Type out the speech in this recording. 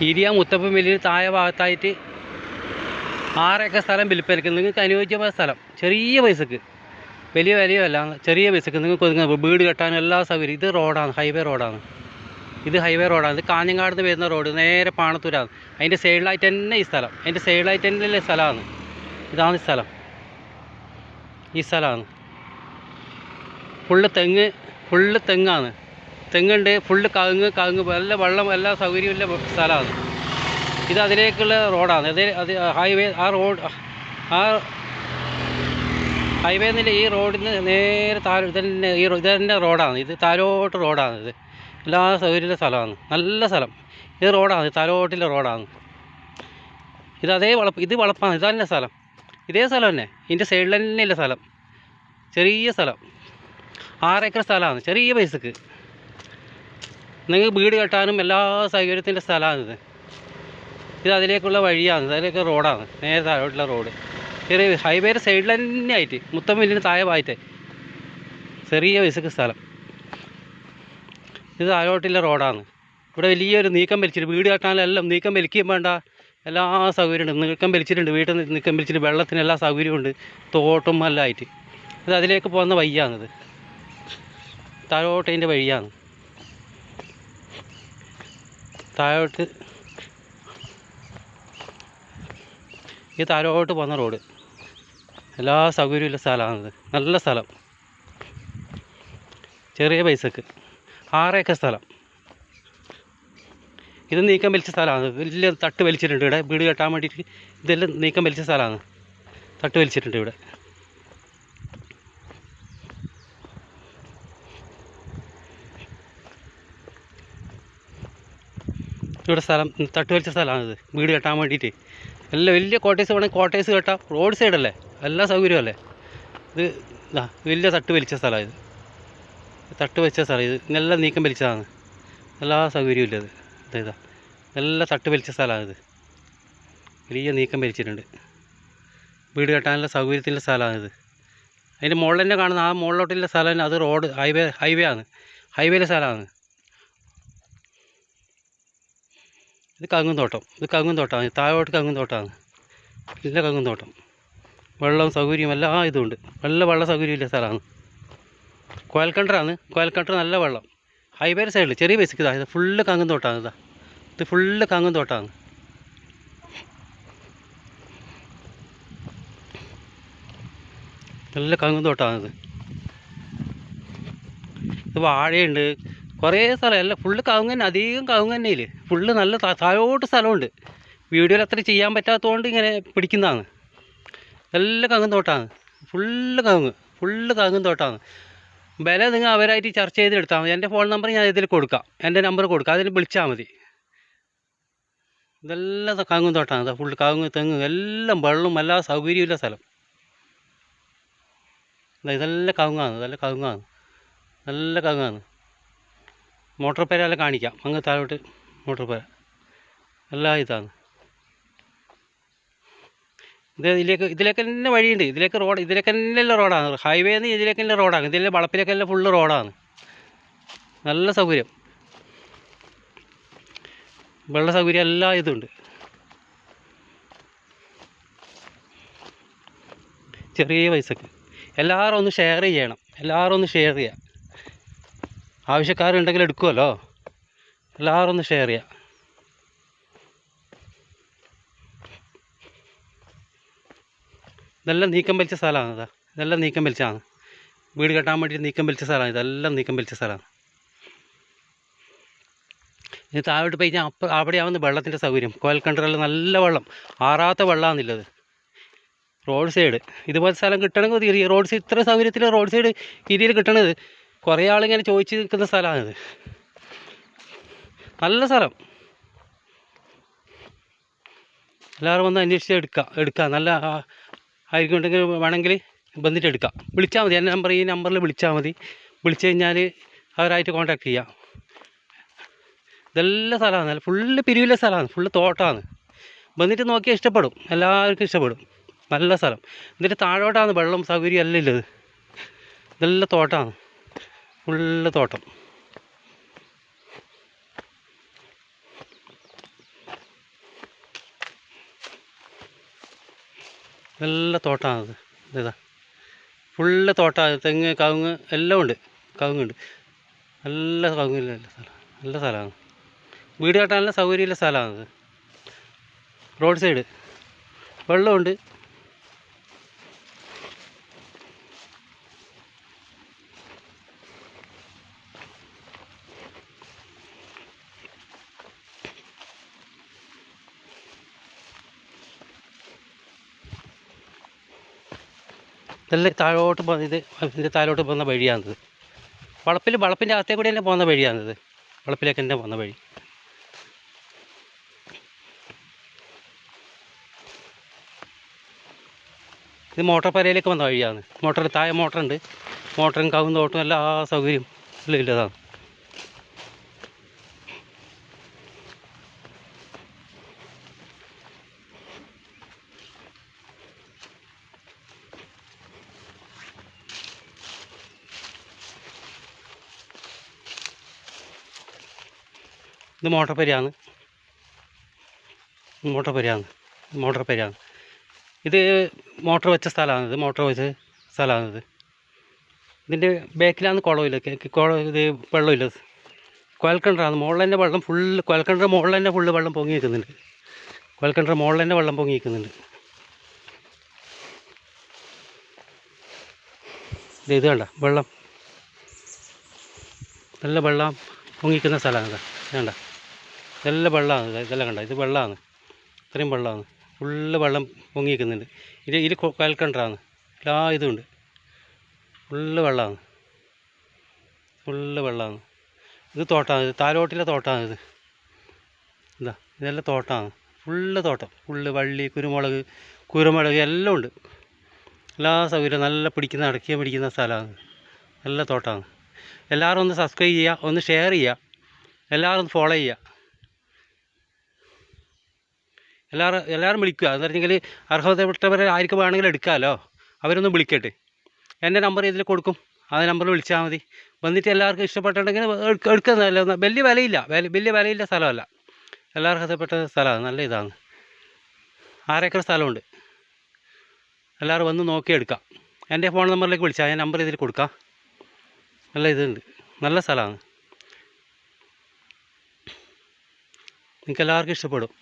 ഇരിയ മുത്തപ്പൻ വലിയ താഴെ ഭാഗത്തായിട്ട് 6 ഏക്കർ സ്ഥലം വിൽപ്പനയ്ക്ക് നിങ്ങൾക്ക് അനുയോജ്യമായ സ്ഥലം ചെറിയ പൈസക്ക്, വലിയ വിലയല്ല, ചെറിയ പൈസക്ക് നിങ്ങൾക്ക് വീട് കെട്ടാനും എല്ലാ സൗകര്യം. ഇത് റോഡാണ്, ഹൈവേ റോഡാണ്. ഇത് ഹൈവേ റോഡാണ്. ഇത് കാഞ്ഞങ്ങാട് നിന്ന് വരുന്ന റോഡ് നേരെ പാണത്തൂരാണ്. അതിൻ്റെ സൈഡിലായിട്ട് തന്നെ ഈ സ്ഥലം, അതിൻ്റെ സൈഡിലായിട്ട് തന്നെ സ്ഥലമാണ്. ഇതാണ് സ്ഥലം, ഈ സ്ഥലമാണ്. ഫുള്ള് തെങ്ങാണ്. തെങ്ങുണ്ട്, ഫുള്ള് കവുങ്ങ് നല്ല വെള്ളം എല്ലാ സൗകര്യമുള്ള സ്ഥലമാണ്. ഇത് അതിലേക്കുള്ള റോഡാണ്. അത് ഹൈവേ, ആ ഹൈവേ എന്നില്ല, ഈ റോഡിന് നേരെ താഴെ ഇതന്നെ ഇതന്നെ റോഡാണ്. ഇത് താഴോട്ട് റോഡാണ്. ഇത് എല്ലാ സൗകര്യമുള്ള സ്ഥലമാണ്, നല്ല സ്ഥലം. ഇത് റോഡാണ്, താഴോട്ടുള്ള റോഡാണ്. ഇത് വളപ്പാണ്. ഇതന്നെ സ്ഥലം, ഇതേ സ്ഥലം തന്നെ. ഇതിൻ്റെ സൈഡിൽ തന്നെയുള്ള സ്ഥലം, ചെറിയ സ്ഥലം, 6 ഏക്കർ സ്ഥലമാണ്, ചെറിയ പൈസക്ക് നിങ്ങൾക്ക് വീട് കെട്ടാനും എല്ലാ സൗകര്യത്തിൻ്റെ സ്ഥലമാണിത്. ഇത് അതിലേക്കുള്ള വഴിയാണ്, അതിലേക്ക് റോഡാണ്, നേരെ താഴോട്ടുള്ള റോഡ്. ചെറിയ ഹൈവേയുടെ സൈഡിൽ തന്നെ ആയിട്ട്, മുത്തമ്മലിന് താഴെ ഭാഗത്തെ ചെറിയ പൈസക്ക് സ്ഥലം. ഇത് താഴോട്ടുള്ള റോഡാണ്. ഇവിടെ വലിയൊരു നീക്കം വലിച്ചിട്ട് വീട് കെട്ടാനെല്ലാം നീക്കം വലിക്കുകയും വേണ്ട, എല്ലാ സൗകര്യമുണ്ട്. നീക്കം വലിച്ചിട്ടുണ്ട്, വീട്ടിൽ നിന്ന് നീക്കം വലിച്ചിട്ട് വെള്ളത്തിന് എല്ലാ സൗകര്യമുണ്ട്, തോട്ടും എല്ലാം ആയിട്ട്. ഇത് അതിലേക്ക് പോകുന്ന വഴിയാണിത്, താഴോട്ടതിൻ്റെ വഴിയാണ്. താഴോട്ട് ഈ താഴോട്ട് പോകുന്ന റോഡ്, എല്ലാ സൗകര്യമുള്ള സ്ഥലമാണിത്, നല്ല സ്ഥലം, ചെറിയ പൈസക്ക് 6 ഏക്കർ സ്ഥലം. ഇത് നീക്കം വലിച്ച സ്ഥലമാണ്, വലിയ തട്ട് വലിച്ചിട്ടുണ്ട് ഇവിടെ വീട് കെട്ടാൻ വേണ്ടിയിട്ട്. ഇതെല്ലാം നീക്കം വലിച്ച സ്ഥലമാണ്, തട്ട് വലിച്ചിട്ടുണ്ട് ഇവിടെ. ഇവിടെ സ്ഥലം തട്ട് വലിച്ച സ്ഥലമാണിത് വീട് കെട്ടാൻ വേണ്ടിയിട്ട്. എല്ലാം വലിയ കോട്ടേഴ്സ് വേണമെങ്കിൽ കോട്ടേഴ്സ് കെട്ടാം, റോഡ് സൈഡല്ലേ, എല്ലാ സൗകര്യമല്ലേ. ഇത് വലിയ തട്ട് വലിച്ച സ്ഥലമാണ്. ഇത് തട്ട് വെച്ച സ്ഥലം, ഇത് നല്ല നീക്കം വലിച്ചതാണ്, എല്ലാ സൗകര്യവും ഇല്ലത്. ഇതാ നല്ല തട്ട് വലിച്ച സ്ഥലമാണിത്, വലിയ നീക്കം വലിച്ചിട്ടുണ്ട്. വീട് കെട്ടാനുള്ള സൗകര്യത്തിൻ്റെ സ്ഥലമാണിത്. അതിൻ്റെ മുകളിൽ തന്നെ കാണുന്ന ആ മുകളിലോട്ടുള്ള സ്ഥലം തന്നെ, അത് റോഡ് ഹൈവേ ആണ്, ഹൈവേയിലെ സ്ഥലമാണ്. ഇത് കവുങ്ങും തോട്ടമാണ്, താഴോട്ട് കവുങ്ങും തോട്ടമാണ്, നല്ല കവുങ്ങും തോട്ടം. വെള്ളം സൗകര്യം എല്ലാം ഇതുണ്ട്, നല്ല വെള്ള സൗകര്യമില്ല സ്ഥലമാണ്. കോയൽക്കിണർ നല്ല വെള്ളം. ഹൈവേ സൈഡിൽ ചെറിയ പൈസക്ക് ഇത് ഫുള്ള് കവുങ്ങും തോട്ടമാണ്. ഇത് ഫുള്ള് കവുങ്ങും തോട്ടമാണ്. നല്ല കവുങ്ങും തോട്ടമാണിത്. ഇത് വാഴയുണ്ട്, കുറേ സ്ഥലം, എല്ലാം ഫുള്ള് കവുങ്ങ് തന്നെ, അധികം കവുങ്ങ് തന്നെയിൽ ഫുള്ള് നല്ല താഴോട്ട് സ്ഥലമുണ്ട്. വീഡിയോയിൽ അത്ര ചെയ്യാൻ പറ്റാത്തതുകൊണ്ട് ഇങ്ങനെ പിടിക്കുന്നതാണ്. നല്ല കവുങ്ങും തോട്ടമാണ്, ഫുള്ള് കവുങ്ങും തോട്ടമാണ്. വില നിങ്ങൾ അവരായിട്ട് ചർച്ച ചെയ്തെടുത്താൽ മതി. എൻ്റെ ഫോൺ നമ്പർ ഞാൻ ഇതിൽ കൊടുക്കാം, എൻ്റെ നമ്പർ കൊടുക്കാം, അതിന് വിളിച്ചാൽ മതി. ഇതെല്ലാം കവുങ്ങും തോട്ടമാണ്, ഫുള്ള് കവുങ്ങ് തെങ്ങ് എല്ലാം വെള്ളവും എല്ലാ സൗകര്യമുള്ള സ്ഥലം. ഇതെല്ലാം കവുങ്ങാണ്, നല്ല കവുങ്ങാണ്. മോട്ടോർ പേരെല്ലാം കാണിക്കാം, അങ്ങ് താഴോട്ട് മോട്ടോർ പേര എല്ലാം ഇതാണ്. ഇതിലേക്ക് തന്നെ വഴിയുണ്ട്, ഇതിലേക്ക് തന്നെ റോഡാണ്. ഹൈവേന്ന് ഇതിലേക്ക് തന്നെ റോഡാണ്, ഇതിലെ വളപ്പിലേക്കെല്ലാം ഫുള്ള് റോഡാണ്. നല്ല സൗകര്യം, വെള്ള സൗകര്യം എല്ലാം ഇതുണ്ട്. ചെറിയ പൈസക്ക് എല്ലാവരും ഒന്ന് ഷെയർ ചെയ്യാം. ആവശ്യക്കാരുണ്ടെങ്കിൽ എടുക്കുമല്ലോ, എല്ലാവരും ഒന്ന് ഷെയർ ചെയ്യാം. ഇതെല്ലാം നീക്കം വലിച്ച സ്ഥലമാണ്. ഇതെല്ലാം നീക്കം വലിച്ചാണ്, വീട് കെട്ടാൻ വേണ്ടിയിട്ട് നീക്കം വലിച്ച സ്ഥലമാണ്. ഇതെല്ലാം നീക്കം വലിച്ച സ്ഥലമാണ്. ഇത് താഴോട്ട് പോയി കഴിഞ്ഞാൽ അവിടെയാവുന്ന വെള്ളത്തിൻ്റെ സൗകര്യം. കോയൽക്കിണറെല്ലാം നല്ല വെള്ളം, ആറാത്ത വെള്ളമാണെന്നുള്ളത്. റോഡ് സൈഡ് ഇതുപോലെ സ്ഥലം കിട്ടണമെങ്കിൽ റോഡ് സൈഡ്, ഇത്ര സൗകര്യത്തിൽ റോഡ് സൈഡ് ഏരിയയിൽ കിട്ടണത് കുറേ ആളിങ്ങനെ ചോദിച്ച് നിൽക്കുന്ന സ്ഥലമാണിത്. നല്ല സ്ഥലം, എല്ലാവരും വന്ന് അന്വേഷിച്ച് എടുക്കാം. നല്ല ആയിരിക്കുന്നുണ്ടെങ്കിൽ വേണമെങ്കിൽ വന്നിട്ട് എടുക്കാം. വിളിച്ചാൽ മതി, എൻ്റെ ഈ നമ്പറിൽ വിളിച്ചാൽ മതി. വിളിച്ചു കഴിഞ്ഞാൽ അവരായിട്ട് കോൺടാക്ട് ചെയ്യാം. ഇതെല്ലാം സ്ഥലമാണ്, നല്ല ഫുള്ള് പിരിവിലെ സ്ഥലമാണ്, ഫുള്ള് തോട്ടമാണ്. വന്നിട്ട് നോക്കിയാൽ ഇഷ്ടപ്പെടും, എല്ലാവർക്കും ഇഷ്ടപ്പെടും. നല്ല സ്ഥലം. എന്നിട്ട് താഴോട്ടാണ് വെള്ളം സൗകര്യം എല്ലാം ഇല്ലത്. ഇതെല്ലാം തോട്ടമാണ്, ഫുള്ള് തോട്ടം. നല്ല തോട്ടമാണത്. ഇതാ ഫുള്ള് തോട്ടമാണ്. തെങ്ങ്, കവുങ്ങ് എല്ലാം ഉണ്ട്. കവുങ്ങുണ്ട്. നല്ല കവുങ്ങില്ല സ്ഥലം, നല്ല സ്ഥലമാണ്. വീട് കെട്ടാനുള്ള സൗകര്യമുള്ള സ്ഥലമാണത്. റോഡ് സൈഡ് വെള്ളമുണ്ട്. ഇതെല്ലാം താഴോട്ട് പോകുന്നത് ഇതിൻ്റെ താഴോട്ട് പോകുന്ന വഴിയാണിത്. വളപ്പിൻ്റെ അകത്തേ കൂടി തന്നെ പോകുന്ന വഴിയാണിത്. വളപ്പിലേക്ക് തന്നെ പോകുന്ന വഴി. ഇത് മോട്ടോർ പരയിലേക്ക് വന്ന വഴിയാണ്. താഴെ മോട്ടറുണ്ട്. മോട്ടറും കവുങ്ങ് തോട്ടും എല്ലാ സൗകര്യം എല്ലാം ഇല്ലതാണ്. ഇത് മോട്ടോർ പരയാണ്. ഇത് മോട്ടർ വെച്ച സ്ഥലമാണിത്. ഇതിൻ്റെ ബാക്കിലാണ് കുളമില്ല. ഇത് വെള്ളമില്ല. കുഴൽക്കിണറാണ്. മുകളിൽ തന്നെ വെള്ളം ഫുള്ള്, കുഴൽക്കിണർ മുകളിൽ തന്നെ ഫുള്ള് വെള്ളം പൊങ്ങി നിൽക്കുന്നുണ്ട്. ഇത് കണ്ട വെള്ളം, നല്ല വെള്ളം പൊങ്ങിക്കുന്ന സ്ഥലമാണ്. വേണ്ട, നല്ല വെള്ളമാണ്. ഇതെല്ലാം കണ്ട, ഇത് വെള്ളമാണ്. ഇത്രയും വെള്ളമാണ്. ഫുള്ള് വെള്ളം പൊങ്ങിക്കുന്നുണ്ട്. ഇത് കുഴൽക്കിണറാണ്. എല്ലാ ഇതുമുണ്ട്. ഫുള്ള് വെള്ളമാണ്. ഇത് തോട്ടമാണ്. ഇത് താലോട്ടിലെ തോട്ടമാണ്. ഇതെല്ലാം തോട്ടമാണ്. ഫുള്ള് തോട്ടം. വള്ളി, കുരുമുളക് എല്ലാം ഉണ്ട്. എല്ലാ സൗകര്യം. നല്ല അടക്കിയ പിടിക്കുന്ന സ്ഥലമാണ്. നല്ല തോട്ടമാണ്. എല്ലാവരും ഒന്ന് സബ്സ്ക്രൈബ് ചെയ്യുക, ഒന്ന് ഷെയർ ചെയ്യുക, എല്ലാവരും ഒന്ന് ഫോളോ ചെയ്യുക. എല്ലാവരും വിളിക്കുക. എന്ന് പറഞ്ഞെങ്കിൽ അർഹതപ്പെട്ടവരെ ആർക്ക് വേണമെങ്കിലും എടുക്കാമല്ലോ. അവരൊന്ന് വിളിക്കട്ടെ. എൻ്റെ നമ്പർ ഇതിൽ കൊടുക്കും. ആ നമ്പറിൽ വിളിച്ചാൽ മതി. വന്നിട്ട് എല്ലാവർക്കും ഇഷ്ടപ്പെട്ടിട്ടുണ്ടെങ്കിൽ എടുക്കുന്നതല്ല. വലിയ വിലയില്ല സ്ഥലമല്ല. എല്ലാവർക്കും ഇഷ്ടപ്പെട്ട സ്ഥലമാണ്. നല്ല ഇതാണ്. 6 ഏക്കർ സ്ഥലമുണ്ട്. എല്ലാവരും വന്ന് നോക്കിയെടുക്കാം. എൻ്റെ ഫോൺ നമ്പറിലേക്ക് വിളിച്ചാൽ ഞാൻ നമ്പർ ഇതിൽ കൊടുക്കാം. നല്ല ഇതുണ്ട്. നല്ല സ്ഥലമാണ്. നിങ്ങൾക്ക് എല്ലാവർക്കും ഇഷ്ടപ്പെടും.